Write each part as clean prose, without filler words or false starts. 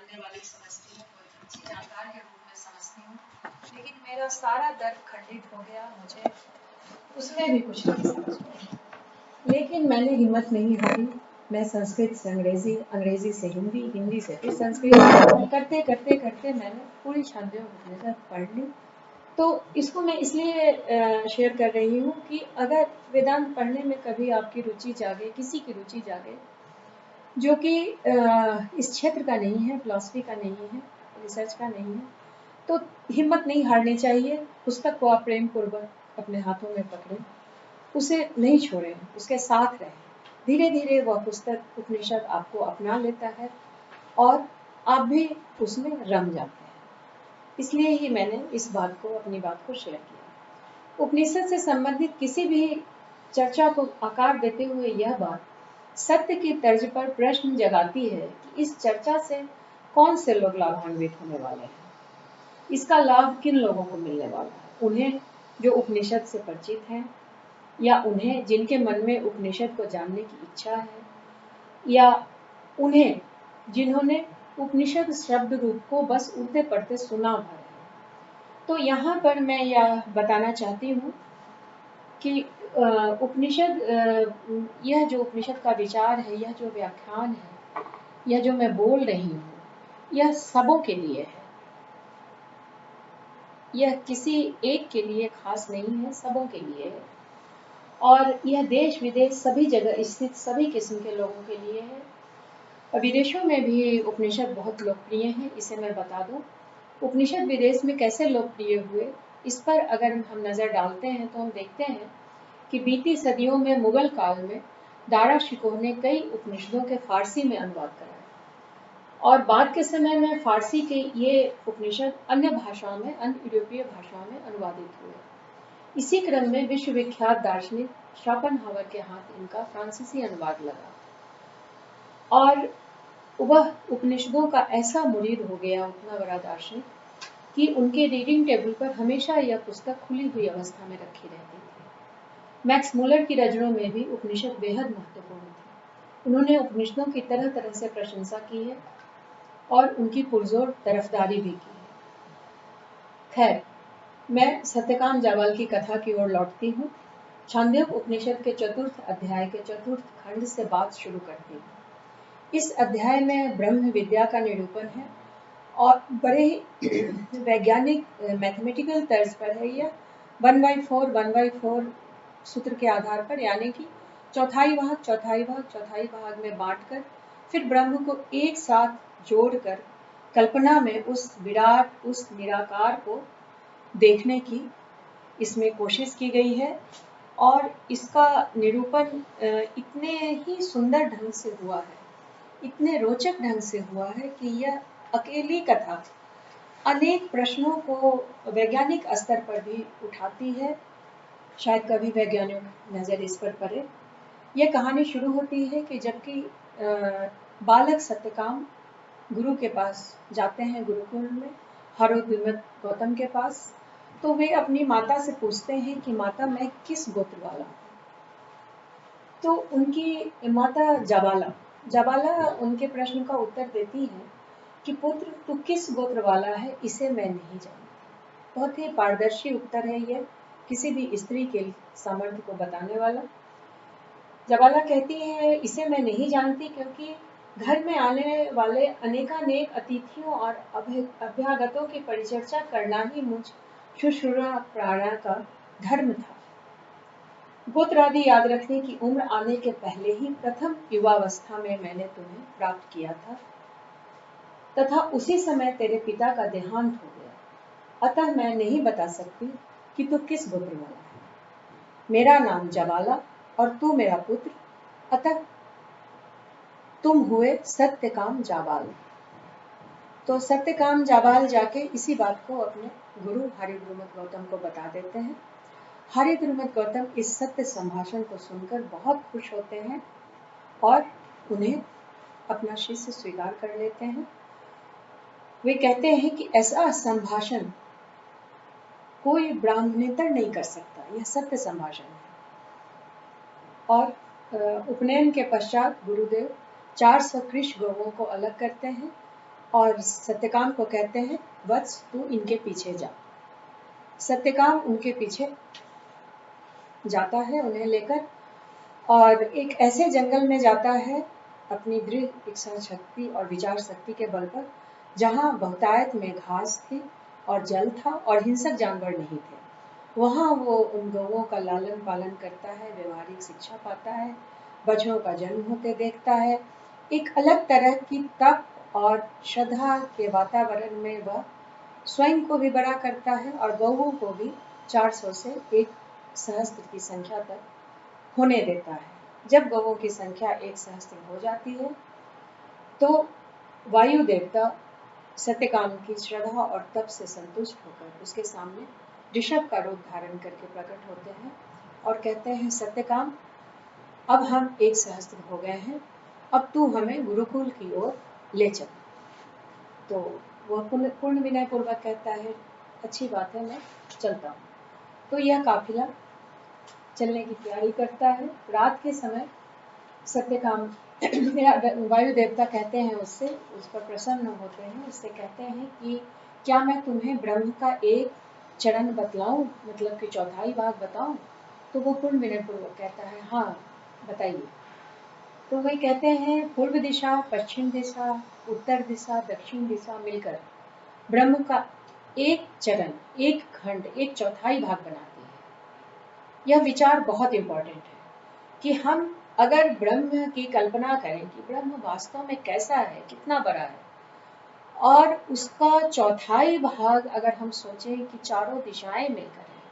पढ़ने वाली समझती हूँ, कोई अच्छी जानकार के रूप में समझती हूँ, लेकिन मेरा सारा दर्द खंडित हो गया, मुझे उसमें भी कुछ नहीं समझ में। लेकिन मैंने हिम्मत नहीं हारी। मैं संस्कृत से अंग्रेजी, अंग्रेजी से हिंदी, हिंदी से फिर संस्कृत, करते करते करते मैंने पूरी छांदोग्य उपनिषद पढ़ ली। तो इसको मैं इसलिए शेयर कर रही हूँ कि अगर वेदांत पढ़ने में कभी आपकी रुचि जागे, किसी की रुचि जागे जो कि इस क्षेत्र का नहीं है, फिलॉसफी का नहीं है, रिसर्च का नहीं है, तो हिम्मत नहीं हारनी चाहिए। पुस्तक को आप प्रेम पूर्वक अपने हाथों में पकड़ें, उसे नहीं छोड़ें, उसके साथ रहें। धीरे धीरे वह पुस्तक उपनिषद आपको अपना लेता है और आप भी उसमें रम जाते हैं। इसलिए ही मैंने इस बात को, अपनी बात को शेयर किया। उपनिषद से संबंधित किसी भी चर्चा को आकार देते हुए यह बात सत्य की तर्ज पर प्रश्न जगाती है कि इस चर्चा से कौन से लोग लाभान्वित होने वाले हैं, इसका लाभ किन लोगों को मिलने वाला है। उन्हें जो उपनिषद से परिचित हैं, या उन्हें जिनके मन में उपनिषद को जानने की इच्छा है, या उन्हें जिन्होंने उपनिषद शब्द रूप को बस उड़ते पड़ते सुना भर है। तो यहाँ पर मैं यह बताना चाहती हूँ कि उपनिषद, यह जो उपनिषद का विचार है, यह जो व्याख्यान है, यह जो मैं बोल रही हूँ, यह सबों के लिए है। यह किसी एक के लिए खास नहीं है, सबों के लिए है। और यह देश विदेश सभी जगह स्थित सभी किस्म के लोगों के लिए है। विदेशों में भी उपनिषद बहुत लोकप्रिय हैं, इसे मैं बता दूं। उपनिषद विदेश में कैसे लोकप्रिय हुए, इस पर अगर हम नज़र डालते हैं तो हम देखते हैं कि बीती सदियों में मुगल काल में दारा शिकोह ने कई उपनिषदों के फारसी में अनुवाद कराए, और बाद के समय में फारसी के ये उपनिषद अन्य भाषाओं में, अन्य यूरोपीय भाषाओं में अनुवादित हुए। इसी क्रम में विश्वविख्यात दार्शनिक शोपेनहावर के हाथ इनका फ्रांसीसी अनुवाद लगा, और वह उपनिषदों का ऐसा मुरीद हो गया, उतना बड़ा दार्शनिक, कि उनके रीडिंग टेबल पर हमेशा यह पुस्तक खुली हुई अवस्था में रखी रहती थी। मैक्स मुलर की रचनाओं में भी उपनिषद बेहद महत्वपूर्ण थी। उन्होंने उपनिषदों की तरह तरह से प्रशंसा की है और उनकी पुरजोर तरफदारी भी की है। खैर, मैं सत्यकाम जाबाल की कथा की ओर लौटती हूँ। छांदोग्य उपनिषद के चतुर्थ अध्याय के चतुर्थ खंड से बात शुरू करती हूँ। इस अध्याय में ब्रह्म विद्या का निरूपण है और बड़े वैज्ञानिक मैथमेटिकल तर्ज पर है। यह 1/4 सूत्र के आधार पर, यानी कि चौथाई भाग चौथाई भाग चौथाई भाग में बांटकर फिर ब्रह्म को एक साथ जोड़कर कल्पना में उस विराट, उस निराकार को देखने की इसमें कोशिश की गई है। और इसका निरूपण इतने ही सुंदर ढंग से हुआ है, इतने रोचक ढंग से हुआ है कि यह अकेली कथा अनेक प्रश्नों को वैज्ञानिक स्तर पर भी उठाती है। शायद कभी वैज्ञानिक नजर इस पर पड़े। यह कहानी शुरू होती है कि जबकि बालक सत्यकाम गुरु के पास जाते हैं, गुरुकुल में हरोद्विमत गौतम के पास, तो वे अपनी माता से पूछते हैं कि माता, मैं किस गोत्र वाला हूँ। तो उनकी माता जाबाला उनके प्रश्न का उत्तर देती है कि पुत्र, तू किस गोत्र वाला है इसे मैं नहीं जानती। बहुत ही पारदर्शी उत्तर है यह, किसी भी स्त्री के सामर्थ्य को बताने वाला। जाबाला कहती है, इसे मैं नहीं जानती क्योंकि घर में आने वाले अनेकानेक अतिथियों और अभ्यागतों की परिचर्चा करना ही मुझ शुश्रूषा प्राणा का धर्म था। गोत्र आदि याद रखने की उम्र आने के पहले ही प्रथम युवावस्था में मैंने तुम्हें प्राप्त किया था, तथा उसी समय तेरे पिता का देहांत हो गया। अतः मैं नहीं बता सकती कि तू किस गोत्र वाला है। मेरा नाम जाबाला और तू मेरा पुत्र, अतः तुम हुए सत्यकाम जाबाल। तो सत्यकाम जाबाल जाके इसी बात को अपने गुरु हरिद्रुमत गौतम को बता देते हैं। हरिद्रुमत गौतम इस सत्य संभाषण को सुनकर बहुत खुश होते हैं और उन्हें अपना शिष्य स्वीकार कर लेते हैं। वे कहते हैं कि ऐसा संभाषण कोई ब्राह्मणेतर नहीं कर सकता, यह सत्य संभाषण है। और उपनयन के पश्चात गुरुदेव 400 कृष गौओं को अलग करते हैं और सत्यकाम को कहते हैं वत्स तू इनके पीछे जा। सत्यकाम उनके पीछे जाता है उन्हें लेकर, और एक ऐसे जंगल में जाता है अपनी दृढ़ इच्छा शक्ति और विचार शक्ति के बल पर, जहाँ बहुतायत में घास थी और जल था और हिंसक जानवर नहीं थे। वहाँ वो उन गौओं का लालन पालन करता है, व्यवहारिक शिक्षा पाता है, बच्चों का जन्म होते देखता है। एक अलग तरह की तप और श्रद्धा के वातावरण में वह स्वयं को भी बड़ा करता है और गौओं को भी 400 से 1 सहस्त्र की संख्या तक होने देता है। जब गौओं की संख्या 1 सहस्त्र हो जाती है तो वायु देवता सत्यकाम की श्रद्धा और तप से संतुष्ट होकर उसके सामने ऋषभ का रूप धारण करके प्रकट होते हैं और कहते हैं, सत्यकाम अब हम 1 सहस्त्र हो गए हैं, अब तू हमें गुरुकुल की ओर ले चल। तो वह पूर्ण विनय पूर्वक कहता है, अच्छी बात है, मैं चलता हूँ। तो यह काफिला चलने की तैयारी करता है। रात के समय सत्यकाम वायु देवता कहते हैं उससे, उस पर प्रसन्न होते हैं, उससे कहते हैं कि क्या मैं तुम्हें ब्रह्म का एक चरण बतलाऊं, मतलब कि चौथाई भाग बताऊं? तो वो पूर्ण विनय पूर्वक कहता है, हाँ बताइए। तो वही कहते हैं, पूर्व दिशा, पश्चिम दिशा, उत्तर दिशा, दक्षिण दिशा मिलकर ब्रह्म का एक चरण, एक खंड, एक चौथाई भाग बनाती है। यह विचार बहुत इंपॉर्टेंट है कि हम अगर ब्रह्म की कल्पना करें कि ब्रह्म वास्तव में कैसा है, कितना बड़ा है, और उसका चौथाई भाग अगर हम सोचें कि चारों दिशाएं मिलकर है,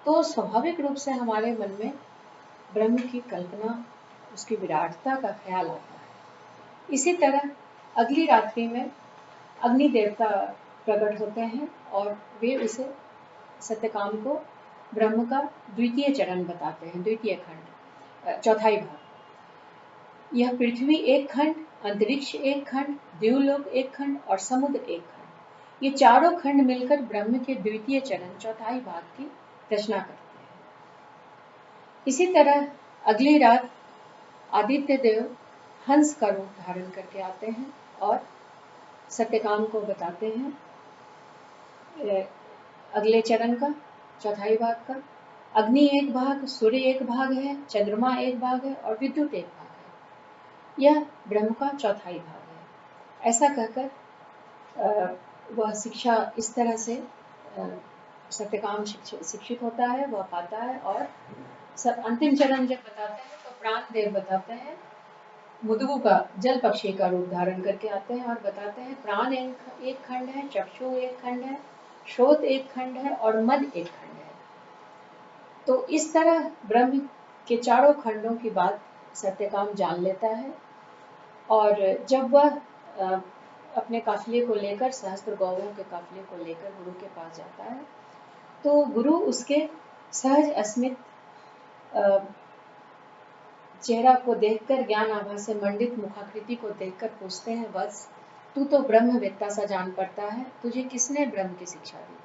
तो स्वाभाविक रूप से हमारे मन में ब्रह्म की कल्पना, उसकी विराटता का ख्याल आता है। इसी तरह अगली रात्रि में अग्नि देवता प्रकट होते हैं और वे उसे, सत्यकाम को, ब्रह्म का द्वितीय चरण बताते हैं, द्वितीय खंड, चौथाई भाग। यह पृथ्वी एक खंड, अंतरिक्ष एक खंड, देवलोक एक खंड और समुद्र एक खंड, ये चारों खंड मिलकर ब्रह्म के द्वितीय चरण, चौथाई भाग की रचना करते हैं। इसी तरह अगली रात आदित्य देव हंस का रूप धारण करके आते हैं और सत्यकाम को बताते हैं अगले चरण का, चौथाई भाग का। अग्नि एक भाग, सूर्य एक भाग है, चंद्रमा एक भाग है और विद्युत एक भाग है। यह ब्रह्म का चौथाई भाग है। ऐसा कहकर वह शिक्षा इस तरह से सत्यकाम शिक्षित होता है, वह पाता है। और सब अंतिम चरण जब बताते हैं तो प्राण देव बताते हैं, मुदगु का, जल पक्षी का रूप धारण करके आते हैं और बताते हैं, प्राण एक खंड है, चक्षु एक खंड है, श्रोत एक खंड है और मद एक खंड है। तो इस तरह ब्रह्म के चारों खंडों की बात सत्यकाम जान लेता है। और जब वह अपने काफिले को लेकर, सहस्त्र गौओं के काफिले को लेकर गुरु के पास जाता है, तो गुरु उसके सहज अस्मित चेहरा को देखकर, ज्ञान आभा से मंडित मुखाकृति को देखकर पूछते हैं, बस तू तो ब्रह्मवेत्ता सा जान पड़ता है, तुझे किसने ब्रह्म की शिक्षा दी?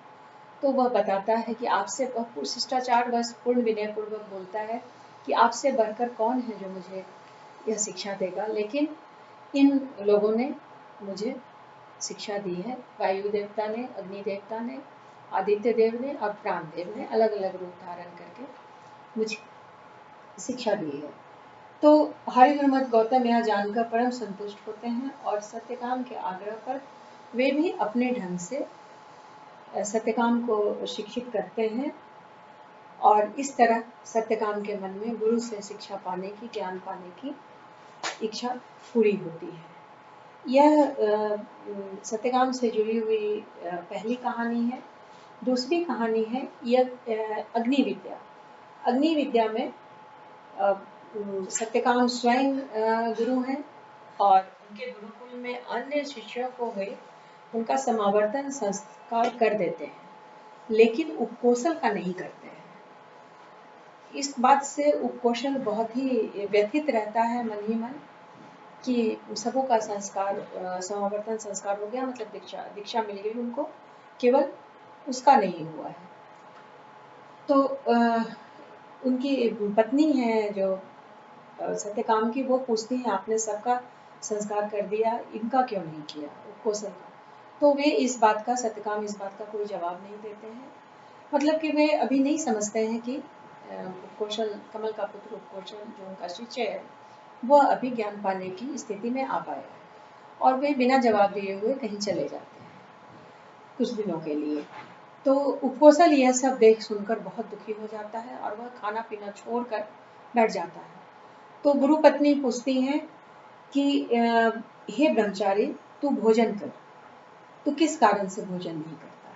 तो वह बताता है कि आपसे, वह शिष्टाचार बस पूर्ण विनय पूर्वक बोलता है कि आपसे बढ़कर कौन है जो मुझे यह शिक्षा देगा, लेकिन इन लोगों ने मुझे शिक्षा दी है। वायु देवता ने, अग्नि देवता ने, आदित्य देव ने और प्राण देव ने अलग अलग रूप धारण करके मुझे शिक्षा दी है। तो हरिहरमत गौतम यह जानकर परम संतुष्ट होते हैं और सत्यकाम के आग्रह पर वे भी अपने ढंग से सत्यकाम को शिक्षित करते हैं। और इस तरह सत्यकाम के मन में गुरु से शिक्षा पाने की, ज्ञान पाने की इच्छा पूरी होती है। यह सत्यकाम से जुड़ी हुई पहली कहानी है। दूसरी कहानी है यह अग्नि विद्या। अग्नि विद्या में सत्यकाम स्वयं गुरु हैं और उनके गुरुकुल में अन्य शिष्यों को वे उनका समावर्तन संस्कार कर देते हैं, लेकिन उपकोशल का नहीं करते हैं। इस बात से उपकोशल बहुत ही व्यथित रहता है मन ही मन कि सबों का संस्कार, समावर्तन संस्कार हो गया, मतलब दीक्षा मिल गई उनको, केवल उसका नहीं हुआ है। तो उनकी पत्नी है जो सत्यकाम की, वो पूछती है, आपने सबका संस्कार कर दिया, इनका क्यों नहीं किया, उपकोसल का? तो वे इस बात का, सत्यकाम इस बात का कोई जवाब नहीं देते हैं। मतलब कि वे अभी नहीं समझते हैं कि उपकोसल, कमल का पुत्र उपकोसल जो उनका शिष्य है, वह अभी ज्ञान पाने की स्थिति में आ पाया है, और वे बिना जवाब दिए हुए कहीं चले जाते हैं कुछ दिनों के लिए। तो उपकोसल यह सब देख सुनकर बहुत दुखी हो जाता है और वह खाना पीना छोड़कर बैठ जाता है। तो गुरु पत्नी पूछती हैं कि हे ब्रह्मचारी, तू भोजन कर, तू किस कारण से भोजन नहीं करता है?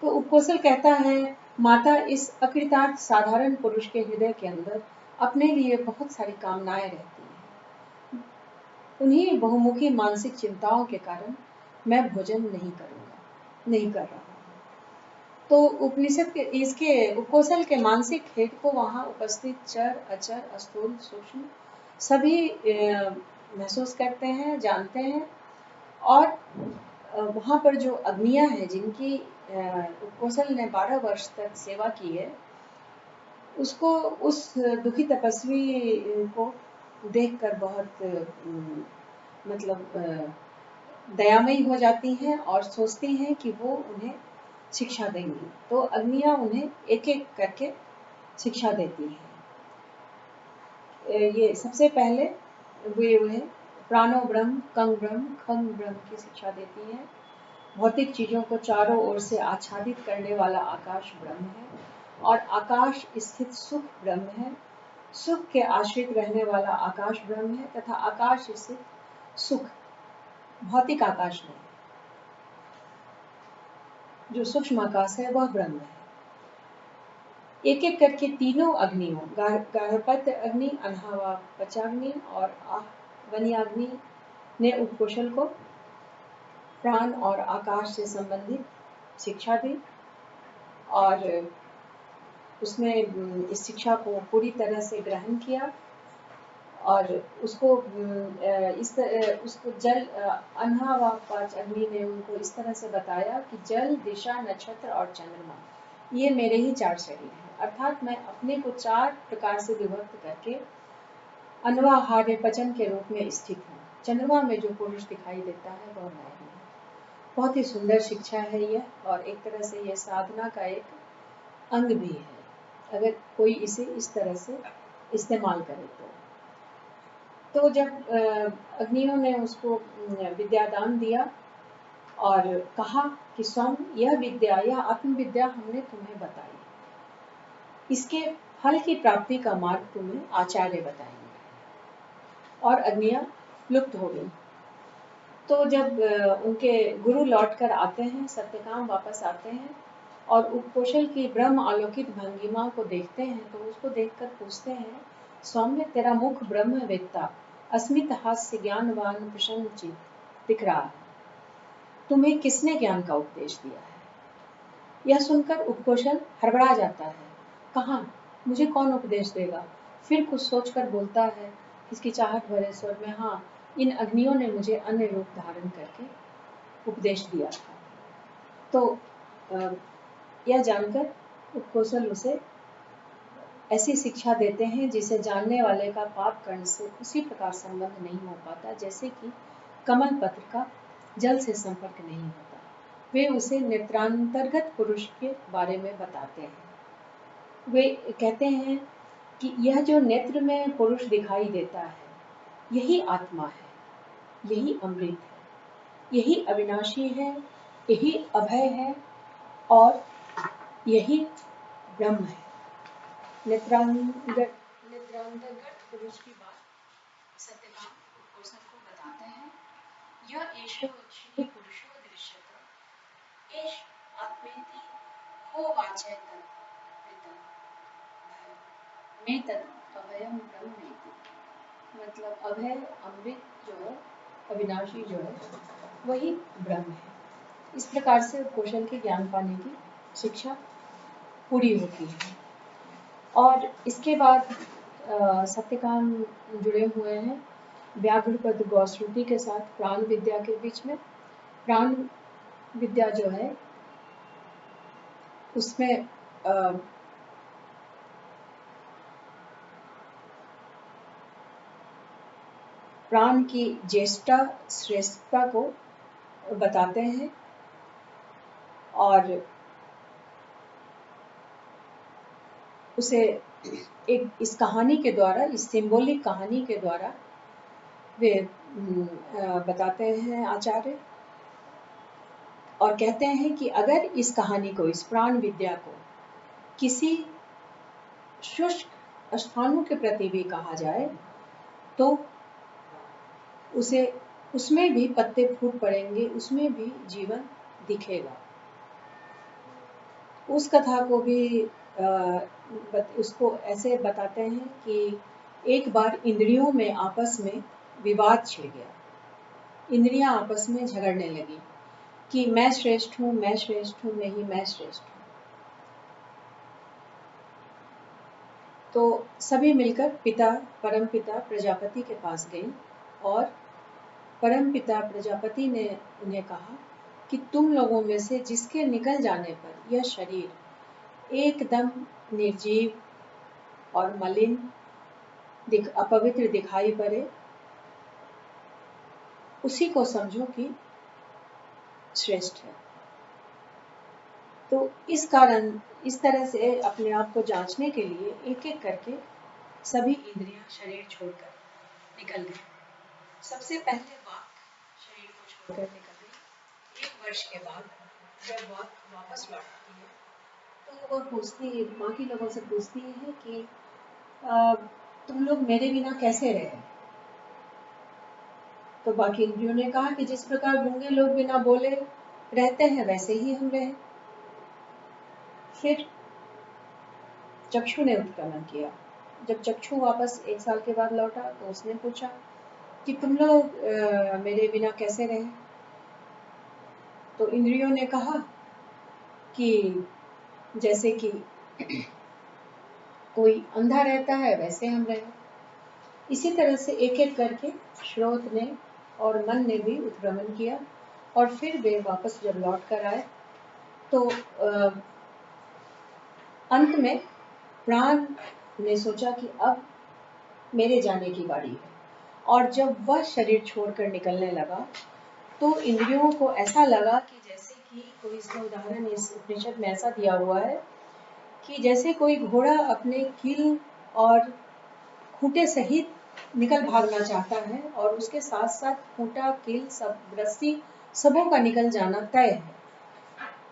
तो उपकोसल कहता है, माता, इस अकृतार्थ साधारण पुरुष के हृदय के अंदर अपने लिए बहुत सारी कामनाएं रहती हैं। उन्हीं बहुमुखी मानसिक चिंताओं के कारण मैं भोजन नहीं कर रहा हूँ। तो उपनिषद के, इसके उपकोसल के मानसिक खेद को वहाँ उपस्थित चर, अचर, स्थूल, सूक्ष्म सभी महसूस करते हैं, जानते हैं। और वहाँ पर जो अग्नियाँ हैं, जिनकी उपकोसल ने 12 वर्ष तक सेवा की है, उसको, उस दुखी तपस्वी को देखकर बहुत मतलब दयामयी हो जाती हैं और सोचती हैं कि वो उन्हें शिक्षा देंगी। तो अग्नियाँ उन्हें एक एक करके शिक्षा देती हैं। ये सबसे पहले वे उन्हें प्राणो ब्रह्म, कंग ब्रह्म, खंग ब्रह्म की शिक्षा देती हैं। भौतिक चीजों को चारों ओर से आच्छादित करने वाला आकाश ब्रह्म है, और आकाश स्थित सुख ब्रह्म है। सुख के आश्रित रहने वाला आकाश ब्रह्म है, तथा आकाश स्थित सुख भौतिक आकाश नहीं, जो सूक्ष्म आकाश है वह ब्रह्म है। एक एक करके तीनों अग्नियों, गार्हपत्य अग्नि, अनाहवा पचाग्नि और वन्याग्नि ने उपकोशल को प्राण और आकाश से संबंधित शिक्षा दी, और उसने इस शिक्षा को पूरी तरह से ग्रहण किया, और उसको उसको जल, अनाहवा पचाग्नि ने उनको इस तरह से बताया कि जल, दिशा, नक्षत्र और चंद्रमा ये मेरे ही 4 शरीर हैं। अर्थात मैं अपने को 4 प्रकार से विभक्त करके अनवाहार्य पचन के रूप में स्थित हूँ। चंद्रमा में जो पुरुष दिखाई देता है वह मैं ही हूँ। बहुत ही सुंदर शिक्षा है यह, और एक तरह से यह साधना का एक अंग भी है, अगर कोई इसे इस तरह से इस्तेमाल करे तो जब अग्नियों ने उसको विद्यादान दिया और कहा कि स्वयं यह विद्या, यह आत्मविद्या हमने तुम्हें बताई, इसके फल की प्राप्ति का मार्ग तुम्हें आचार्य बताएंगे, और अग्नियां लुप्त हो गई। तो जब उनके गुरु लौटकर आते हैं, सत्यकाम वापस आते हैं और उपकोशल की ब्रह्म आलोकित भंगिमा को देखते हैं, तो उसको देखकर पूछते हैं, सौम्य, तेरा मुख ब्रह्म वेत्ता, अस्मित हास्य ज्ञानवान प्रसन्नचित दिख रहा है, तुम्हें किसने ज्ञान का उपदेश दिया है? यह सुनकर उपकोशल हड़बड़ा जाता है, कहाँ, मुझे कौन उपदेश देगा? फिर कुछ सोचकर बोलता है हिचकिचाहट भरे स्वर में, हाँ, इन अग्नियों ने मुझे अन्य रूप धारण करके उपदेश दिया था। तो यह जानकर उपकोशल उसे ऐसी शिक्षा देते हैं जिसे जानने वाले का पाप कर्म से उसी प्रकार संबंध नहीं हो पाता जैसे कि कमल पत्र का जल से संपर्क नहीं होता। वे उसे नेत्रांतर्गत पुरुष के बारे में बताते हैं। वे कहते हैं कि यह जो नेत्र में पुरुष दिखाई देता है, यही आत्मा है, यही अमृत है, यही अविनाशी है, यही अभय है, और यही ब्रह्म है। नेत्रांतर्गत पुरुष की बात सत्यकाम उपकोशल को बताते हैं। यह एषो श्री पुरुषो दृश्यते, एष आत्मेति को वाचय तत्कृतं में तत् अभयम ब्रह्मेति। मतलब अभय, अमृत जो है, अविनाशी जो है, वही ब्रह्म है। इस प्रकार से उपकोशल के ज्ञान पाने की शिक्षा पूरी होती है। और इसके बाद सत्यकाम जुड़े हुए हैं व्याघ्रपद गौश्रुति के साथ प्राण विद्या के बीच में। प्राण विद्या जो है उसमें प्राण की ज्येष्ठता श्रेष्ठता को बताते हैं और उसे एक इस कहानी के द्वारा, इस सिंबॉलिक कहानी के द्वारा वे बताते हैं आचार्य, और कहते हैं कि अगर इस कहानी को, इस प्राण विद्या को किसी शुष्क स्थानों के प्रति भी कहा जाए तो उसे, उसमें भी पत्ते फूट पड़ेंगे, उसमें भी जीवन दिखेगा। उस कथा को भी उसको ऐसे बताते हैं कि एक बार इंद्रियों में आपस में विवाद छिड़ गया, इंद्रियां आपस में झगड़ने लगी कि मैं श्रेष्ठ हूँ, मैं श्रेष्ठ हूँ, नहीं मैं श्रेष्ठ हूँ। तो सभी मिलकर परम पिता प्रजापति के पास गए और परम पिता प्रजापति ने उन्हें कहा कि तुम लोगों में से जिसके निकल जाने पर यह शरीर एकदम निर्जीव और मलिन अपवित्र दिखाई पड़े, उसी को समझो कि श्रेष्ठ है। तो इस कारण, इस तरह से अपने आप को जांचने के लिए एक एक करके सभी इंद्रियां शरीर छोड़कर निकल गई। सबसे पहले वाक शरीर को छोड़कर निकल गई। 1 वर्ष के बाद जब वाक वापस लौटती है तो वो पूछती, बाकी लोगों से पूछती है कि तुम लोग मेरे बिना कैसे रहे? तो बाकी इंद्रियों ने कहा कि जिस प्रकार गूंगे लोग बिना बोले रहते हैं वैसे ही हम रहे। फिर चक्षु ने उत्क्रमण किया। जब चक्षु वापस 1 साल के बाद लौटा तो उसने पूछा कि तुम लोग मेरे बिना कैसे रहे? तो इंद्रियों ने कहा कि जैसे कि कोई अंधा रहता है वैसे हम रहे। इसी तरह से एक एक करके श्रोत ने और मन ने भी उत्क्रमण किया और फिर वे वापस जब लौट कर आए तो अंत में प्राण ने सोचा कि अब मेरे जाने की बारी है, और जब वह शरीर छोड़कर निकलने लगा तो इंद्रियों को ऐसा लगा कि जैसे कि कोई, इसका उदाहरण इस उपनिषद में ऐसा दिया हुआ है कि जैसे कोई घोड़ा अपने कील और खूंटे सहित निकल भागना चाहता है और उसके साथ साथ खूंटा, कील, सब रस्सी सबों का निकल जाना तय है।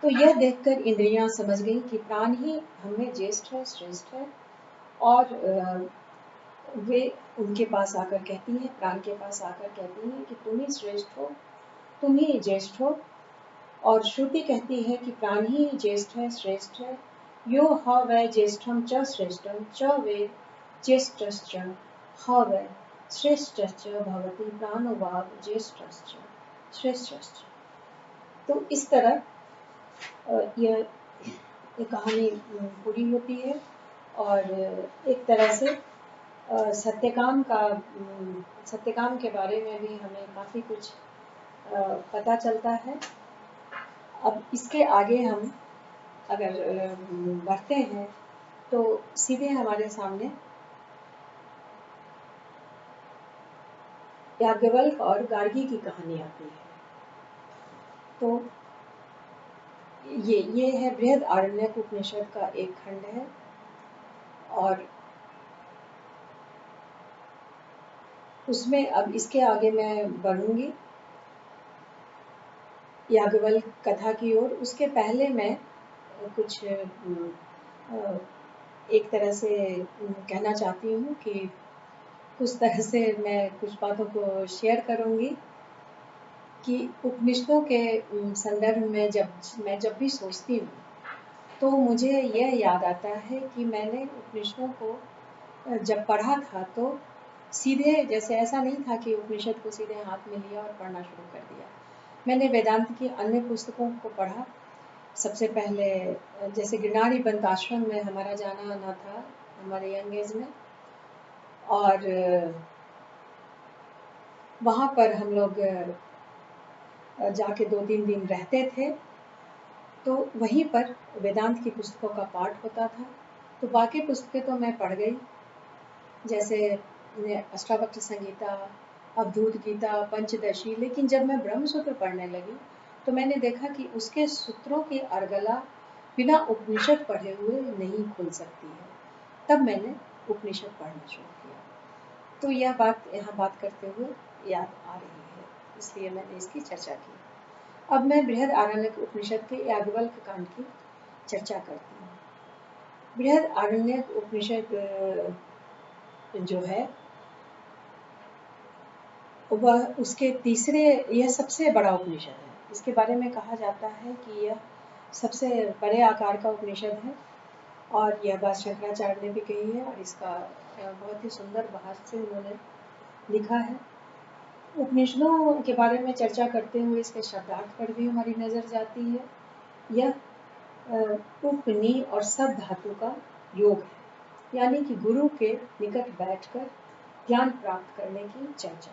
तो यह देखकर इंद्रियां समझ गई कि प्राण ही हमें ज्येष्ठ है, श्रेष्ठ है, और वे उनके पास आकर कहती हैं, प्राण के पास आकर कहती हैं कि तुम ही श्रेष्ठ हो, तुम ही ज्येष्ठ हो। और श्रुति कहती है कि प्राण ही ज्येष्ठ है, श्रेष्ठ है। यो ह वै ज्येष्ठम च श्रेष्ठम च वे ज्येष्ठश्च ह वै श्रेष्ठश्च भवति प्राणो वाव ज्येष्ठश्च श्रेष्ठश्च। तो इस तरह यह कहानी पूरी होती है और एक तरह से सत्यकाम के बारे में भी हमें काफ़ी कुछ पता चलता है। अब इसके आगे हम अगर बढ़ते हैं तो सीधे हमारे सामने याज्ञवल्क्य और गार्गी की कहानी आती है। तो ये है बृहदारण्यक उपनिषद का एक खंड है और उसमें अब इसके आगे मैं बढ़ूंगी याज्ञवल्क्य कथा की ओर। उसके पहले मैं कुछ एक तरह से कहना चाहती हूँ कि कुछ तरह से मैं कुछ बातों को शेयर करूँगी कि उपनिषदों के संदर्भ में जब भी सोचती हूँ तो मुझे यह याद आता है कि मैंने उपनिषदों को जब पढ़ा था तो सीधे, जैसे ऐसा नहीं था कि उपनिषद को सीधे हाथ में लिया और पढ़ना शुरू कर दिया। मैंने वेदांत की अन्य पुस्तकों को पढ़ा। सबसे पहले जैसे गिरनारी पंत आश्रम में हमारा जाना आना था हमारे यंग एज में, और वहाँ पर हम लोग जाके 2-3 दिन रहते थे। तो वहीं पर वेदांत की पुस्तकों का पाठ होता था। तो बाकी पुस्तकें तो मैं पढ़ गई, जैसे अष्टावक्र संहिता, अवधूत गीता, पंचदशी, लेकिन जब मैं ब्रह्म सूत्र पढ़ने लगी तो मैंने देखा कि उसके सूत्रों की अर्गला बिना उपनिषद पढ़े हुए नहीं खुल सकती है। तब मैंने उपनिषद पढ़ना शुरू किया। तो यह बात यहाँ बात करते हुए याद आ रही है, इसलिए मैंने इसकी चर्चा की। अब मैं बृहद आरण्यक उपनिषद के याज्ञवल्क्य कांड की चर्चा करती हूँ। बृहद आरण्यक उपनिषद जो है वह उसके तीसरे, यह सबसे बड़ा उपनिषद है। इसके बारे में कहा जाता है कि यह सबसे बड़े आकार का उपनिषद है, और यह बात शंकराचार्य ने भी कही है, और इसका बहुत ही सुंदर भाष्य उन्होंने लिखा है। उपनिषदों के बारे में चर्चा करते हुए इसके शब्दार्थ पर भी हमारी नज़र जाती है। यह उपनि और सब धातु का योग है, यानी कि गुरु के निकट बैठकर ज्ञान प्राप्त करने की चर्चा।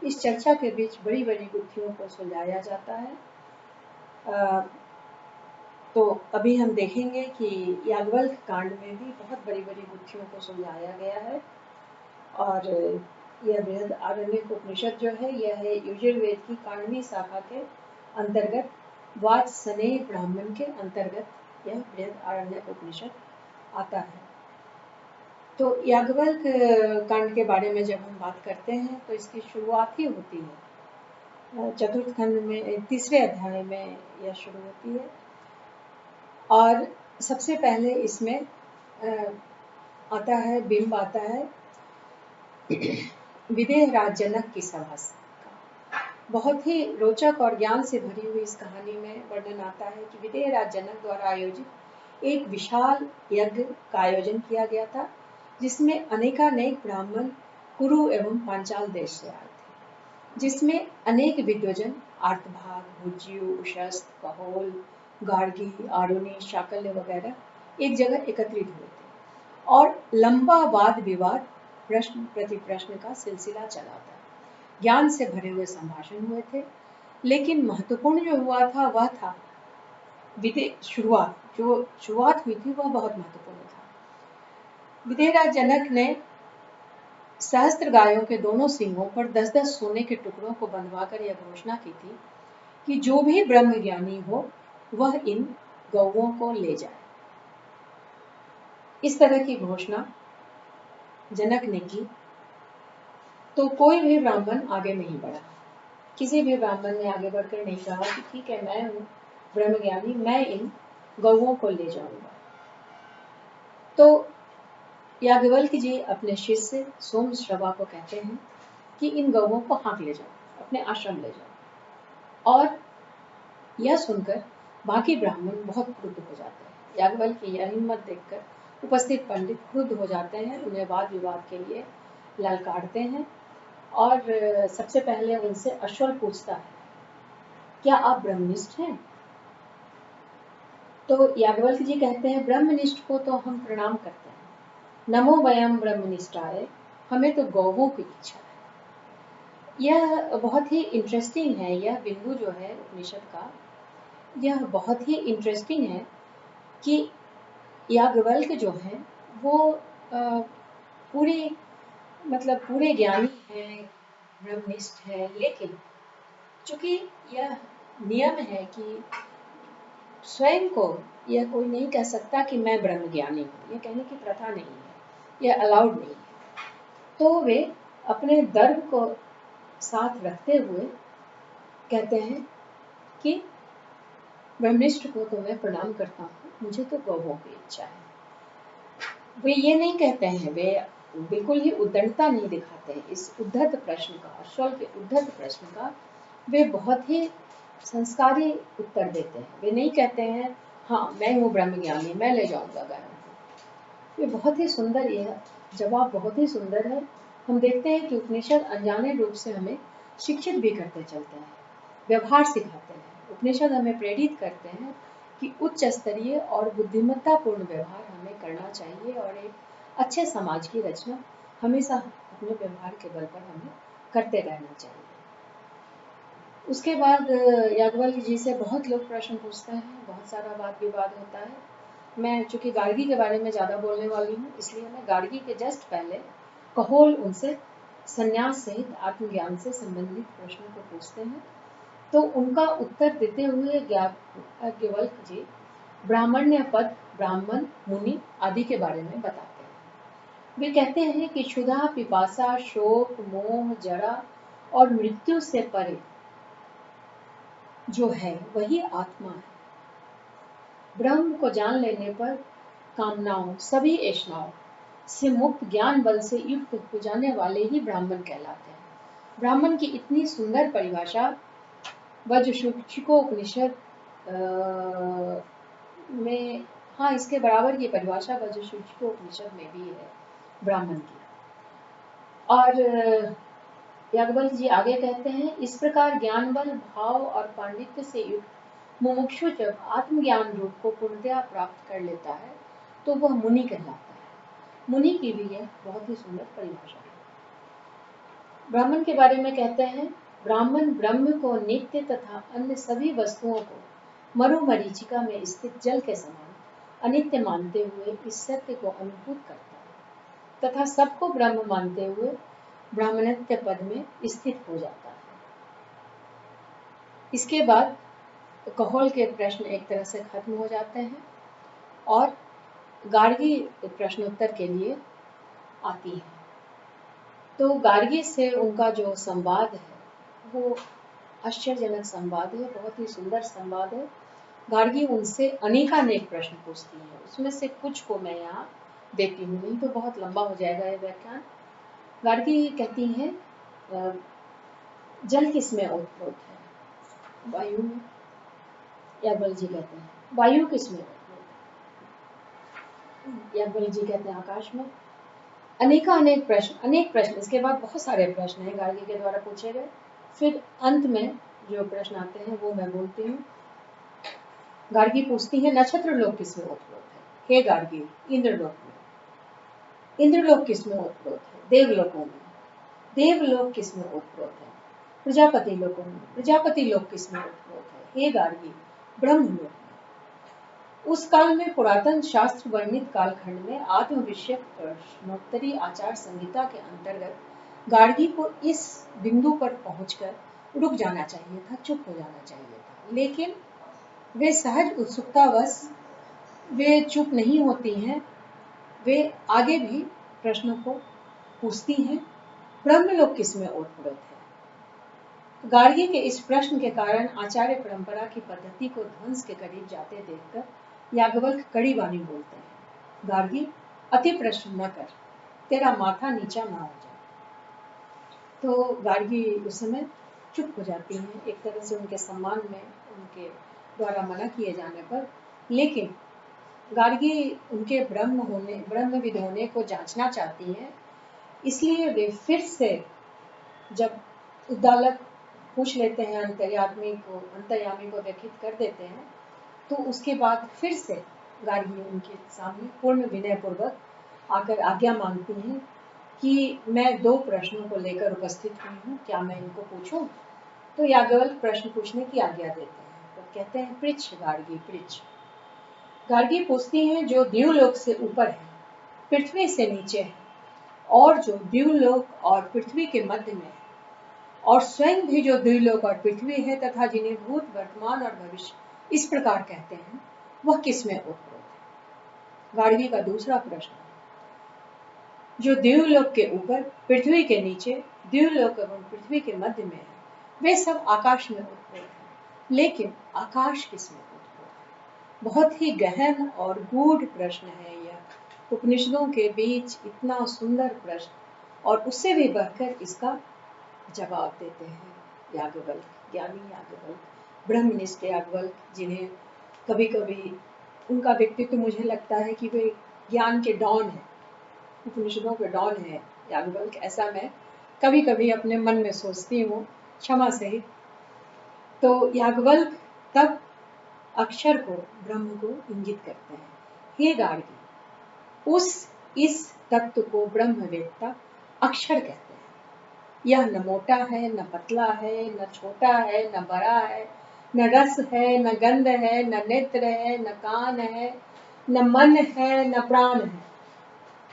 इस चर्चा के बीच बड़ी बड़ी गुत्थियों को सुलझाया जाता है। तो अभी हम देखेंगे कि याज्ञवल्क्य कांड में भी बहुत बड़ी बड़ी गुत्थियों को सुलझाया गया है। और यह बृहद आरण्यक उपनिषद जो है, यह है यजुर्वेद की कांडवी शाखा के अंतर्गत, वात्सनेय ब्राह्मण के अंतर्गत यह बृहद आरण्यक उपनिषद आता है। तो याज्ञवल्क्य कांड के बारे में जब हम बात करते हैं तो इसकी शुरुआत ही होती है चतुर्थ खंड में, तीसरे अध्याय में यह शुरू होती है। और सबसे पहले इसमें आता है, बिंब आता है विदेह राज जनक की सभा का। बहुत ही रोचक और ज्ञान से भरी हुई इस कहानी में वर्णन आता है कि विदेह राज जनक द्वारा आयोजित एक विशाल यज्ञ का आयोजन किया गया था, जिसमें अनेकानेक ब्राह्मण कुरु एवं पांचाल देश से आए थे, जिसमें अनेक विद्वजन आर्तभाग, भुज्यु, उशस्त, कहोल, गार्गी, आरुणि, शाकल्य वगैरह एक जगह एकत्रित हुए थे, और लंबा वाद विवाद, प्रश्न प्रति प्रश्न का सिलसिला चला था। ज्ञान से भरे हुए संभाषण हुए थे, लेकिन महत्वपूर्ण जो हुआ था वह था शुरुआत हुई थी, वह बहुत महत्वपूर्ण था। विदेहराज जनक ने सहस्त्र गायों के दोनों सिंगों पर 10-10 सोने के टुकड़ों को बंधवाकर यह घोषणा की थी कि जो भी ब्रह्म ज्ञानी हो वह इन गौओं को ले जाए। इस तरह की घोषणा जनक ने की तो कोई भी ब्राह्मण आगे नहीं बढ़ा। किसी भी ब्राह्मण ने आगे बढ़कर नहीं कहा कि ठीक है, मैं हूँ ब्रह्मज्ञानी, मैं इन गौओं को ले जाऊंगा। तो याज्ञवल्क्य जी अपने शिष्य सोमश्रवा को कहते हैं कि इन गौओं को हाँक ले जाओ, अपने आश्रम ले जाओ। और यह सुनकर बाकी ब्राह्मण बहुत क्रुद्ध हो जाते हैं। याज्ञवल्क्य की यह हिम्मत देखकर उपस्थित पंडित क्रुद्ध हो जाते हैं, उन्हें वाद विवाद के लिए ललकारते हैं। और सबसे पहले उनसे अश्वल पूछता है, क्या आप ब्रह्मनिष्ठ हैं? तो याज्ञवल्क्य जी कहते हैं, ब्रह्मनिष्ठ को तो हम प्रणाम करते हैं, नमो वयम ब्रह्मनिष्ठाय, हमें तो गौवों की इच्छा है। यह बहुत ही इंटरेस्टिंग है, यह बिंदु जो है उपनिषद का, यह बहुत ही इंटरेस्टिंग है कि याज्ञवल्क्य जो है वो पूरे ज्ञानी है, ब्रह्मनिष्ठ है, लेकिन चूंकि यह नियम है कि स्वयं को यह कोई नहीं कह सकता कि मैं ब्रह्म ज्ञानी हूँ, यह कहने की प्रथा नहीं है, यह अलाउड नहीं है। तो वे अपने दर्प को साथ रखते हुए कहते हैं कि ब्रह्मनिष्ठ को तो मैं प्रणाम करता हूँ, मुझे तो गौवों की इच्छा है। वे ये नहीं कहते हैं, वे बिल्कुल ही उद्दंडता नहीं दिखाते हैं। इस उद्धत प्रश्न का, अश्वल के उद्धत प्रश्न का वे बहुत ही संस्कारी उत्तर देते हैं। वे नहीं कहते हैं हाँ मैं हूँ ब्रह्मज्ञानी, मैं ले जाऊंगा गायों को। ये बहुत ही सुंदर, यह जवाब बहुत ही सुंदर है। हम देखते हैं कि उपनिषद अनजाने रूप से हमें शिक्षित भी करते चलते हैं, व्यवहार सिखाते हैं। उपनिषद हमें प्रेरित करते हैं कि उच्च स्तरीय और बुद्धिमत्तापूर्ण व्यवहार हमें करना चाहिए, और एक अच्छे समाज की रचना हमेशा अपने व्यवहार के बल पर हमें करते रहना चाहिए। उसके बाद याज्ञवल्क्य जी से बहुत लोग प्रश्न पूछते हैं, बहुत सारा वाद विवाद होता है। मैं चूंकि गार्गी के बारे में ज़्यादा बोलने वाली हूँ, इसलिए मैं गार्गी के जस्ट पहले कहोल उनसे संन्यास सहित आत्मज्ञान से संबंधित प्रश्नों को पूछते हैं। तो उनका उत्तर देते हुए याज्ञवल्क्य जी ब्राह्मण्य पद, ब्राह्मण, मुनि आदि के बारे में बताते हैं। वे कहते हैं कि क्षुधा, पिपासा, शोक, मोह, जरा और मृत्यु से परे जो है वही आत्मा है। ब्रह्म को जान लेने पर कामनाओं, सभी ऐष्णाओं से मुक्त ज्ञान बल से युक्त हो जाने वाले ही ब्राह्मण कहलाते हैं। ब्राह्मण की इतनी सुंदर परिभाषा वज्रसूचिकोपनिषद में, हाँ, इसके बराबर की परिभाषा वज्रसूचिकोपनिषद में भी है ब्राह्मण की। और याज्ञवल्क्य जी आगे कहते हैं, इस प्रकार ज्ञान बल, भाव और पांडित्य से युक्त मुमुक्षु जब आत्मज्ञान रूप को पूर्णतया प्राप्त कर लेता है तो वह मुनि कहलाता है। मुनि की भी यह बहुत ही सुंदर परिभाषा है। ब्राह्मण के बारे में कहते हैं, ब्राह्मण ब्रह्म को नित्य तथा अन्य सभी वस्तुओं को मरुमरीचिका में स्थित जल के समान अनित्य मानते हुए इस सत्य को अनुभूत करता है तथा सबको ब्रह्म मानते हुए ब्राह्मणत्व पद में स्थित हो जाता है। इसके बाद कहोल के प्रश्न एक तरह से खत्म हो जाते हैं और गार्गी प्रश्नोत्तर के लिए आती है। तो गार्गी से उनका जो संवाद है वो आश्चर्यजनक संवाद है, बहुत ही सुंदर संवाद है। गार्गी उनसे अनेकानेक प्रश्न पूछती है, उसमें से कुछ को मैं यहाँ देती हूँ, नहीं तो बहुत लंबा हो जाएगा ये व्याख्यान। गार्गी कहती हैं, जल किसमें ओतप्रोत है? वायु में। याज्ञवल्क्य जी कहते हैं, वायु किसमें ओतप्रोत है? याज्ञवल्क्य जी कहते हैं, आकाश में। अनेक प्रश्न, इसके बाद बहुत सारे प्रश्न हैं गार्गी के द्वारा पूछे गए। फिर अंत में जो प्रश्न आते हैं वो मैं बोलती हूँ। गार्गी पूछती है, नक्षत्र लोक किसमें ओतप्रोत है? हे गार्गी, इंद्रलोक में। इंद्रलोक किसमें ओतप्रोत है? देवलोकों में। देवलोक किसमें ओतप्रोत है? प्रजापति लोकों में। प्रजापति लोक किसमें ओतप्रोत है? हे गार्गी, ब्रह्मलोक में। उस काल में पुरातन शास्त्र वर्णित कालखंड में आत्म विषयक प्रश्नोत्तरी आचार संहिता के अंतर्गत गार्गी को इस बिंदु पर पहुंचकर रुक जाना चाहिए था, चुप हो जाना चाहिए था, लेकिन वे सहज उत्सुकतावश वे चुप नहीं होती हैं, वे आगे भी प्रश्नों को पूछती हैं। ब्रह्मलोक किसमें ओतप्रोत है? गार्गी के इस प्रश्न के कारण आचार्य परंपरा की पद्धति को ध्वंस के करीब जाते देखकर याज्ञवल्क्य कड़ी वाणी बोलते हैं, गार्गी, अति प्रश्न न कर, तेरा माथा नीचा ना हो जाए। तो गार्गी उस समय चुप हो जाती हैं, एक तरह से उनके सम्मान में उनके द्वारा मना किए जाने पर। लेकिन गार्गी उनके ब्रह्मविद होने को जांचना चाहती हैं, इसलिए वे फिर से जब उद्दालक पूछ लेते हैं, अंतर्यामी को व्यथित कर देते हैं, तो उसके बाद फिर से गार्गी उनके सामने पूर्ण विनय पूर्वक आकर आज्ञा मांगती हैं कि मैं 2 प्रश्नों को लेकर उपस्थित हुई हूँ, क्या मैं इनको पूछूं? तो याज्ञवल्क्य प्रश्न पूछने की आज्ञा देते हैं। तो कहते हैं, पृच्छ गार्गी, पृच्छ। गार्गी पूछती हैं, जो द्यूलोक से ऊपर है, पृथ्वी से नीचे है, और जो द्यूलोक और पृथ्वी के मध्य में है, और स्वयं भी जो द्यूलोक और पृथ्वी है तथा जिन्हें भूत, वर्तमान और भविष्य इस प्रकार कहते हैं, वह किसमें ओतप्रोत है? गार्गी का दूसरा प्रश्न, जो द्यूलोक के ऊपर, पृथ्वी के नीचे, द्यूलोक एवं पृथ्वी के मध्य में है, वे सब आकाश में ओतप्रोत है, लेकिन आकाश किसमें ओतप्रोत है? बहुत ही गहन और गूढ़ प्रश्न है यह। उपनिषदों के बीच इतना सुंदर प्रश्न, और उससे भी बढ़कर इसका जवाब देते हैं याज्ञवल्क्य, ज्ञानी याज्ञवल्क्य, ब्रह्मनिष्ठ याज्ञवल्क्य, जिन्हें कभी कभी उनका व्यक्तित्व मुझे लगता है कि वे ज्ञान के डॉन है, उपनिषदों के डॉन है याज्ञवल्क्य, ऐसा मैं कभी कभी अपने मन में सोचती हूँ, क्षमा सहित। तो याज्ञवल्क्य तब अक्षर को, ब्रह्म को इंगित करते हैं। हे गार्गी, इस तत्व को ब्रह्मवेत्ता अक्षर कहते हैं। यह न मोटा है, न पतला है, न छोटा है, न बड़ा है, न रस है, न गंध है, न नेत्र है, न कान है, न मन है, न प्राण है।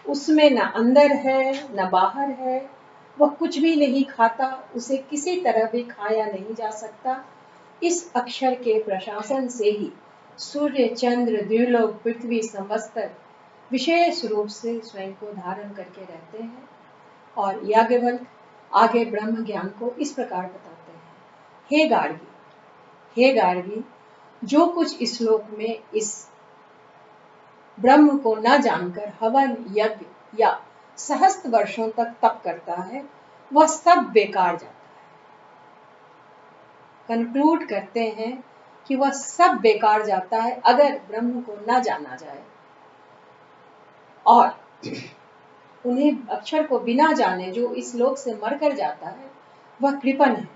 उसमें न अंदर है, न बाहर है, वह कुछ भी नहीं खाता, उसे किसी तरह भी खाया नहीं जा सकता। इस अक्षर के प्रशासन से ही सूर्य, चंद्र, द्युलोक, पृथ्वी, समस्त विशेष रूप से स्वयं को धारण करके रहते हैं। और याज्ञवल्क्य आगे ब्रह्म ज्ञान को इस प्रकार बताते हैं। हे गार्गी, जो कुछ इस श्लोक में इस ब्रह्म को न जानकर हवन, यज्ञ या सहस्त्र वर्षों तक तप करता है, वह सब बेकार जाता है। कंक्लूड करते हैं कि वह सब बेकार जाता है अगर ब्रह्म को न जाना जाए, और उन्हें अक्षर को बिना जाने जो इस लोक से मरकर जाता है वह कृपण है।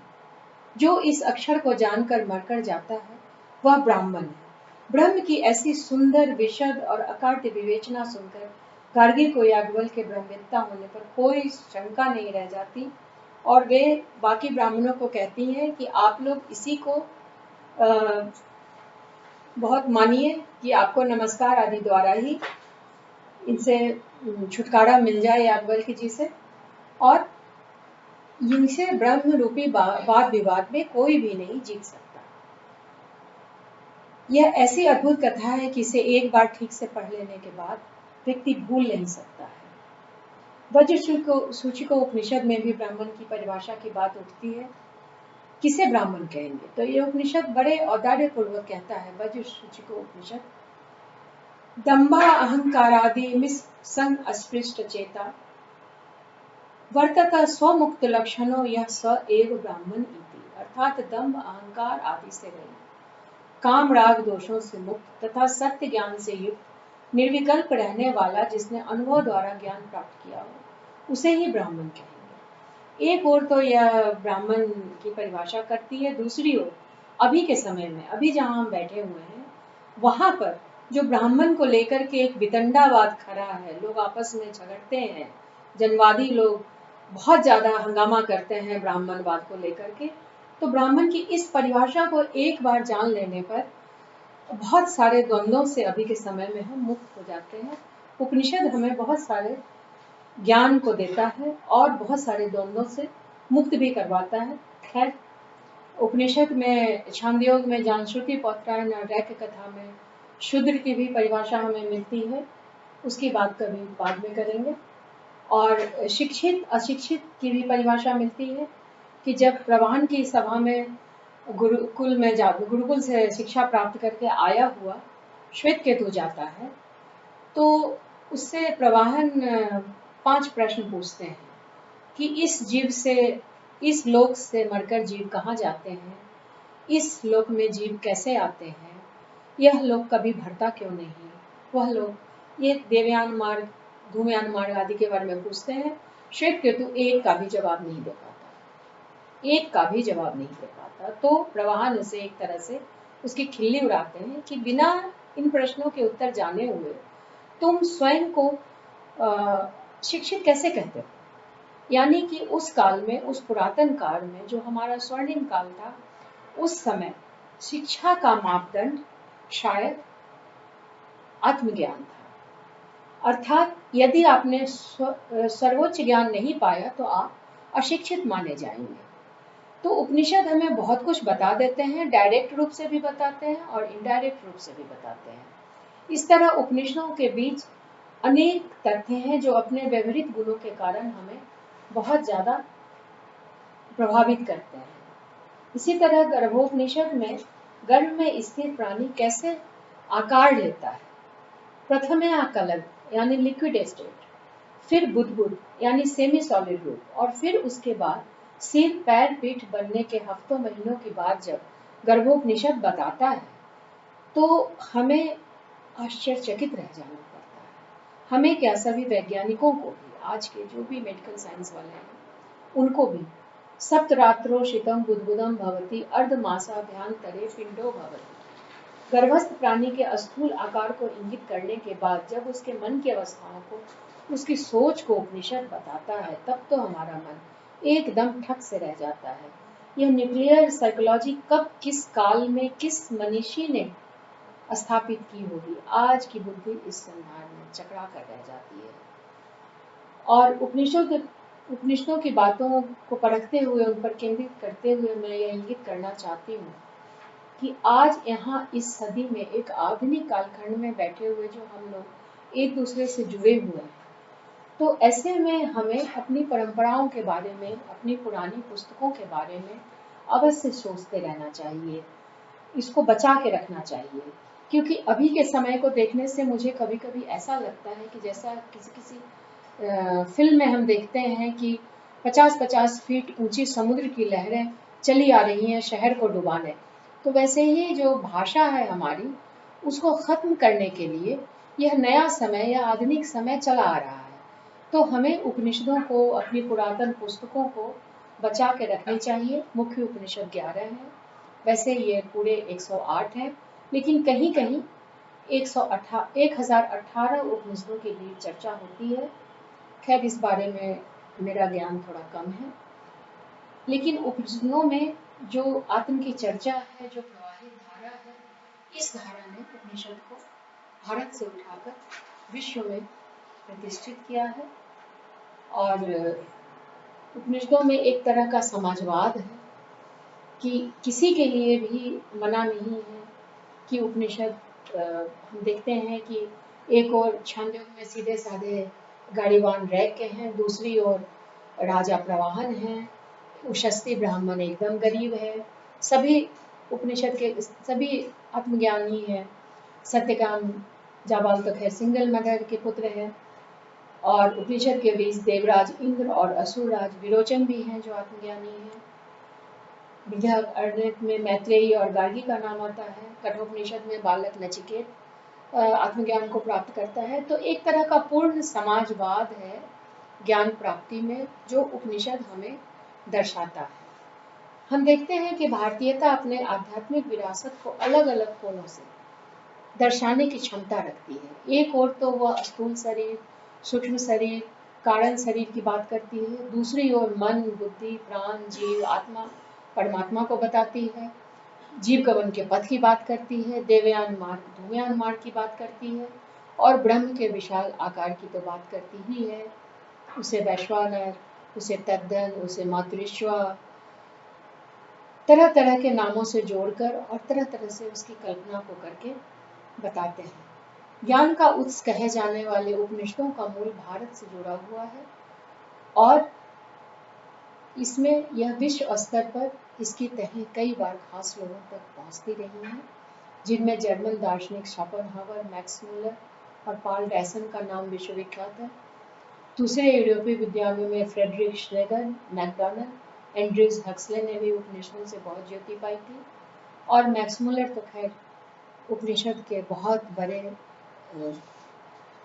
जो इस अक्षर को जानकर मरकर जाता है वह ब्राह्मण है। ब्रह्म की ऐसी सुंदर, विशद और अकाट्य विवेचना सुनकर गार्गी को याज्ञवल्क्य के ब्रह्मवेत्ता होने पर कोई शंका नहीं रह जाती, और वे बाकी ब्राह्मणों को कहती हैं कि आप लोग इसी को बहुत मानिए कि आपको नमस्कार आदि द्वारा ही इनसे छुटकारा मिल जाए याज्ञवल्क्य जी से, और इनसे ब्रह्म रूपी वाद विवाद में कोई भी नहीं जीत सकता। यह ऐसी अद्भुत कथा है कि इसे एक बार ठीक से पढ़ लेने के बाद व्यक्ति भूल नहीं सकता है। वज्रसूचिको उपनिषद में भी ब्राह्मण की परिभाषा की बात उठती है। किसे ब्राह्मण कहेंगे? तो ये उपनिषद बड़े औदार्य पूर्वक कहता है, वज्रसूचिको उपनिषद, दंभा अहंकारादि मिसंग अस्पृष्ट चेता वर्तत स्वमुक्त लक्षणों यह स एव ब्राह्मण इति। अर्थात दंभ, अहंकार आदि से रहित, काम राग दोषों से मुक्त तथा सत्य ज्ञान से युक्त निर्विकल्प रहने वाला, जिसने अनुभव द्वारा ज्ञान प्राप्त किया हो, उसे ही ब्राह्मण कहेंगे। एक ओर तो यह ब्राह्मण की परिभाषा करती है, दूसरी ओर अभी के समय में, अभी जहां हम बैठे हुए हैं, वहां पर जो ब्राह्मण को लेकर के एक वितंडावाद खड़ा है, लोग आपस में झगड़ते हैं, जनवादी लोग बहुत ज्यादा हंगामा करते हैं ब्राह्मणवाद को लेकर के, तो ब्राह्मण की इस परिभाषा को एक बार जान लेने पर बहुत सारे द्वंद्वों से अभी के समय में हम मुक्त हो जाते हैं। उपनिषद हमें बहुत सारे ज्ञान को देता है और बहुत सारे द्वंद्वों से मुक्त भी करवाता है। खैर, उपनिषद में छांदयोग में जानश्रुति पौत्रायण और रैक्य कथा में शूद्र की भी परिभाषा हमें मिलती है, उसकी बात कभी बाद में करेंगे। और शिक्षित अशिक्षित की भी परिभाषा मिलती है कि जब प्रवाहन की सभा में गुरुकुल से शिक्षा प्राप्त करके आया हुआ श्वेतकेतु जाता है, तो उससे प्रवाहन 5 प्रश्न पूछते हैं कि इस जीव से, इस लोक से मरकर जीव कहाँ जाते हैं, इस लोक में जीव कैसे आते हैं, यह लोक कभी भरता क्यों नहीं, वह लोक, ये देवयान मार्ग, धूमयान मार्ग आदि के बारे में पूछते हैं। श्वेतकेतु एक का भी जवाब नहीं दे पाता, एक का भी जवाब नहीं दे पाता। तो प्रवाहन उसे एक तरह से उसकी खिल्ली उड़ाते हैं कि बिना इन प्रश्नों के उत्तर जाने हुए तुम स्वयं को शिक्षित कैसे कहते हो। यानी कि उस काल में, उस पुरातन काल में जो हमारा स्वर्णिम काल था, उस समय शिक्षा का मापदंड शायद आत्मज्ञान था। अर्थात यदि आपने सर्वोच्च ज्ञान नहीं पाया तो आप अशिक्षित माने जाएंगे। तो उपनिषद हमें बहुत कुछ बता देते हैं, डायरेक्ट रूप से भी बताते हैं और इनडायरेक्ट रूप से भी बताते हैं। इस तरह उपनिषदों के बीच अनेक तथ्य हैं जो अपने व्यवहारिक गुणों के कारण हमें बहुत ज्यादा प्रभावित करते हैं। इसी तरह गर्भोपनिषद में गर्भ में स्थित प्राणी कैसे आकार लेता है। प्रथम है आकलन यानी लिक्विड स्टेट, फिर बुदबुद यानी सेमी सॉलिड रूप, और फिर उसके बाद सिर, पैर, पीठ बनने के हफ्तों महीनों के बाद जब गर्भोपनिषद बताता है तो हमें आश्चर्यचकित रह जाना पड़ता है। हमें क्या, सभी वैज्ञानिकों को भी, आज के जो भी मेडिकल साइंस वाले हैं उनको भी, सप्तरात्रो शितम बुद्बुदम भवति अर्धमासाभ्यंतरे पिंडो भवति, गर्भस्थ प्राणी के अस्थूल आकार को इंगित करने के बाद जब उसके मन की अवस्थाओं को, उसकी सोच को उपनिषद बताता है, तब तो हमारा मन एकदम ठक से रह जाता है। यह न्यूक्लियर साइकोलॉजी कब, किस काल में, किस मनीषी ने स्थापित की होगी, आज की बुद्धि इस संधान में चकरा कर रह जाती है। और उपनिषदों की बातों को परखते हुए, उन पर केंद्रित करते हुए मैं यह इंगित करना चाहती हूँ कि आज यहाँ इस सदी में एक आधुनिक कालखंड में बैठे हुए जो हम लोग एक दूसरे से जुड़े हुए हैं, तो ऐसे में हमें अपनी परंपराओं के बारे में, अपनी पुरानी पुस्तकों के बारे में अवश्य सोचते रहना चाहिए, इसको बचा के रखना चाहिए। क्योंकि अभी के समय को देखने से मुझे कभी कभी ऐसा लगता है कि जैसा किसी किसी फिल्म में हम देखते हैं कि 50-50 फीट ऊंची समुद्र की लहरें चली आ रही हैं शहर को डुबाने, तो वैसे ही जो भाषा है हमारी, उसको खत्म करने के लिए यह नया समय या आधुनिक समय चला आ रहा है। तो हमें उपनिषदों को, अपनी पुरातन पुस्तकों को बचा के रखनी चाहिए। मुख्य उपनिषद 11 हैं, वैसे ये पूरे 108 हैं, लेकिन कहीं कहीं 1018 उपनिषदों की भी चर्चा होती है। खैर, इस बारे में मेरा ज्ञान थोड़ा कम है, लेकिन उपनिषदों में जो आत्म की चर्चा है, जो प्रवाहित धारा है, इस धारा ने उपनिषद को भारत से उठाकर विश्व में प्रतिष्ठित किया है। और उपनिषदों में एक तरह का समाजवाद है कि किसी के लिए भी मना नहीं है कि उपनिषद, हम देखते हैं कि एक और छांदोग्य में सीधे साधे गाड़ीवान रैक के हैं, दूसरी ओर राजा प्रवाहन हैं, उशस्ती ब्राह्मण एकदम गरीब है। सभी उपनिषद के सभी आत्मज्ञानी हैं। सत्यकाम जाबाल तो खैर सिंगल मदर के पुत्र हैं, और उपनिषद के बीच देवराज इंद्र और असुरराज विरोचन भी हैं जो आत्मज्ञानी हैं। बृहदारण्यक में मैत्रेयी और गार्गी का नाम आता है। कठोपनिषद में बालक नचिकेत आत्मज्ञान को प्राप्त करता है। तो एक तरह का पूर्ण समाजवाद है ज्ञान प्राप्ति में, जो उपनिषद हमें दर्शाता है। हम देखते हैं कि भारतीयता अपने आध्यात्मिक विरासत को अलग अलग कोणों से दर्शाने की क्षमता रखती है। एक और तो वह स्थूल शरीर, सूक्ष्म शरीर, कारण शरीर की बात करती है, दूसरी ओर मन, बुद्धि, प्राण, जीव, आत्मा, परमात्मा को बताती है, जीव गमन के पथ की बात करती है, देवयान मार्ग, धूमयान मार्ग की बात करती है, और ब्रह्म के विशाल आकार की तो बात करती ही है। उसे वैश्वानर, उसे तद्दन, उसे मातृश्वा, तरह तरह के नामों से जोड़कर और तरह तरह से उसकी कल्पना को करके बताते हैं। ज्ञान का उत्स कहे जाने वाले उपनिषदों का मूल भारत से जुड़ा हुआ है, और इसमें यह विश्व स्तर पर इसकी तहें कई बार खास लोगों तक पहुंचती रही हैं, जिनमें जर्मन दार्शनिक शोपेनहावर, मैक्स मुलर और पॉल डैसन का नाम विश्वविख्यात है। दूसरे यूरोपीय विद्वानों में फ्रेडरिक श्लेगर, मैकडॉनल, एंड्रयूज हक्सले ने भी उपनिषदों से बहुत ज्योति पाई थी। और मैक्स मुलर तो खैर उपनिषद के बहुत बड़े,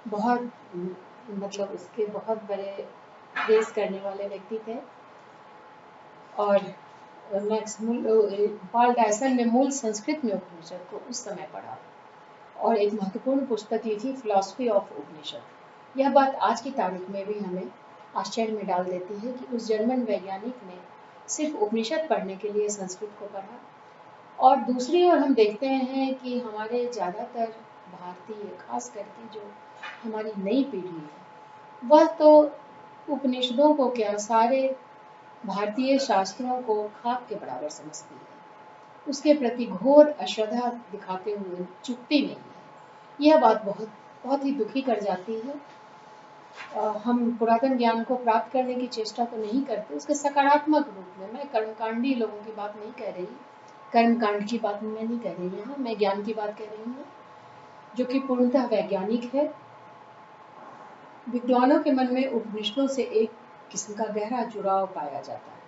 बहुत मतलब उसके बहुत बड़े प्रेस करने वाले व्यक्ति थे। और पॉल डैसन ने मूल संस्कृत में उपनिषद को उस समय पढ़ा और एक महत्वपूर्ण पुस्तक लिखी, फिलॉसफी ऑफ उपनिषद। यह बात आज की तारीख में भी हमें आश्चर्य में डाल देती है कि उस जर्मन वैज्ञानिक ने सिर्फ उपनिषद पढ़ने के लिए संस्कृत को पढ़ा। और दूसरी ओर हम देखते हैं कि हमारे ज़्यादातर भारतीय, खास करके जो हमारी नई पीढ़ी है, वह तो उपनिषदों को क्या, सारे भारतीय शास्त्रों को खाक के बराबर समझती है, उसके प्रति घोर अश्रद्धा दिखाते हुए चुकती नहीं है। यह बात बहुत बहुत ही दुखी कर जाती है। हम पुरातन ज्ञान को प्राप्त करने की चेष्टा तो नहीं करते, उसके सकारात्मक रूप में। मैं कर्मकांडी लोगों की बात नहीं कह रही, कर्मकांड की बात मैं नहीं कह रही हूँ, मैं ज्ञान की बात कह रही हूँ जो कि पूर्णतः वैज्ञानिक है। विद्वानों के मन में उपनिषदों से एक किस्म का गहरा जुड़ाव पाया जाता है।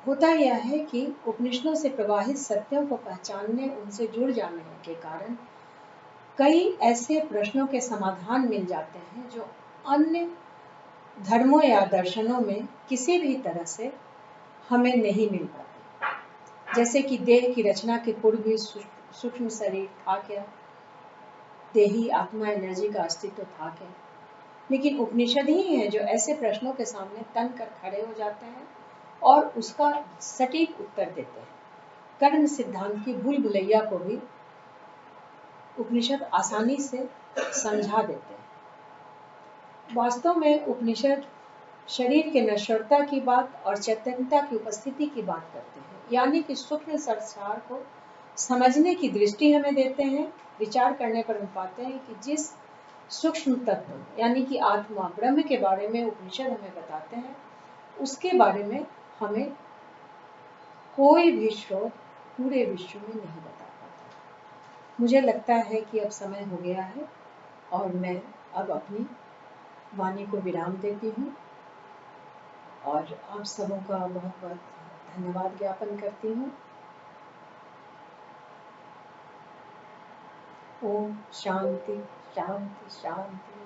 होता यह है कि उपनिषदों से प्रवाहित सत्यों को पहचानने, उनसे जुड़ जाने के कारण कई ऐसे प्रश्नों के समाधान मिल जाते हैं जो अन्य धर्मों या दर्शनों में किसी भी तरह से हमें नहीं मिल पाते। जैसे कि देह की रचना के पूर्व भी सूक्ष्म शरीर था क्या, देही आत्मा एनर्जी का अस्तित्व था क्या। लेकिन उपनिषद ही है जो ऐसे प्रश्नों के सामने तन कर खड़े हो जाते हैं और उसका सटीक उत्तर देते हैं। कर्म सिद्धांत की भूल भुलैया को भी उपनिषद आसानी से समझा देते हैं। वास्तव में उपनिषद शरीर के नश्वरता की बात और चैतन्यता की उपस्थिति की बात करते हैं, यानी कि सूक्ष्म संसार को समझने की दृष्टि हमें देते हैं। विचार करने पर हम पाते हैं कि जिस सूक्ष्म तत्व यानी कि आत्मा ब्रह्म के बारे में उपनिषद हमें बताते हैं, उसके बारे में हमें कोई भी स्रोत पूरे विश्व में नहीं बता पाता। मुझे लगता है कि अब समय हो गया है और मैं अब अपनी वाणी को विराम देती हूँ और आप सबों का बहुत बहुत धन्यवाद ज्ञापन करती हूँ। ओम शांति शांति शांति।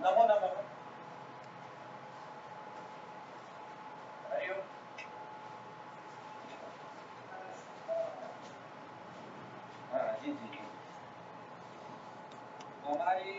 नमो नमः। हरि ओम। हाँ जी जी जी। हमारी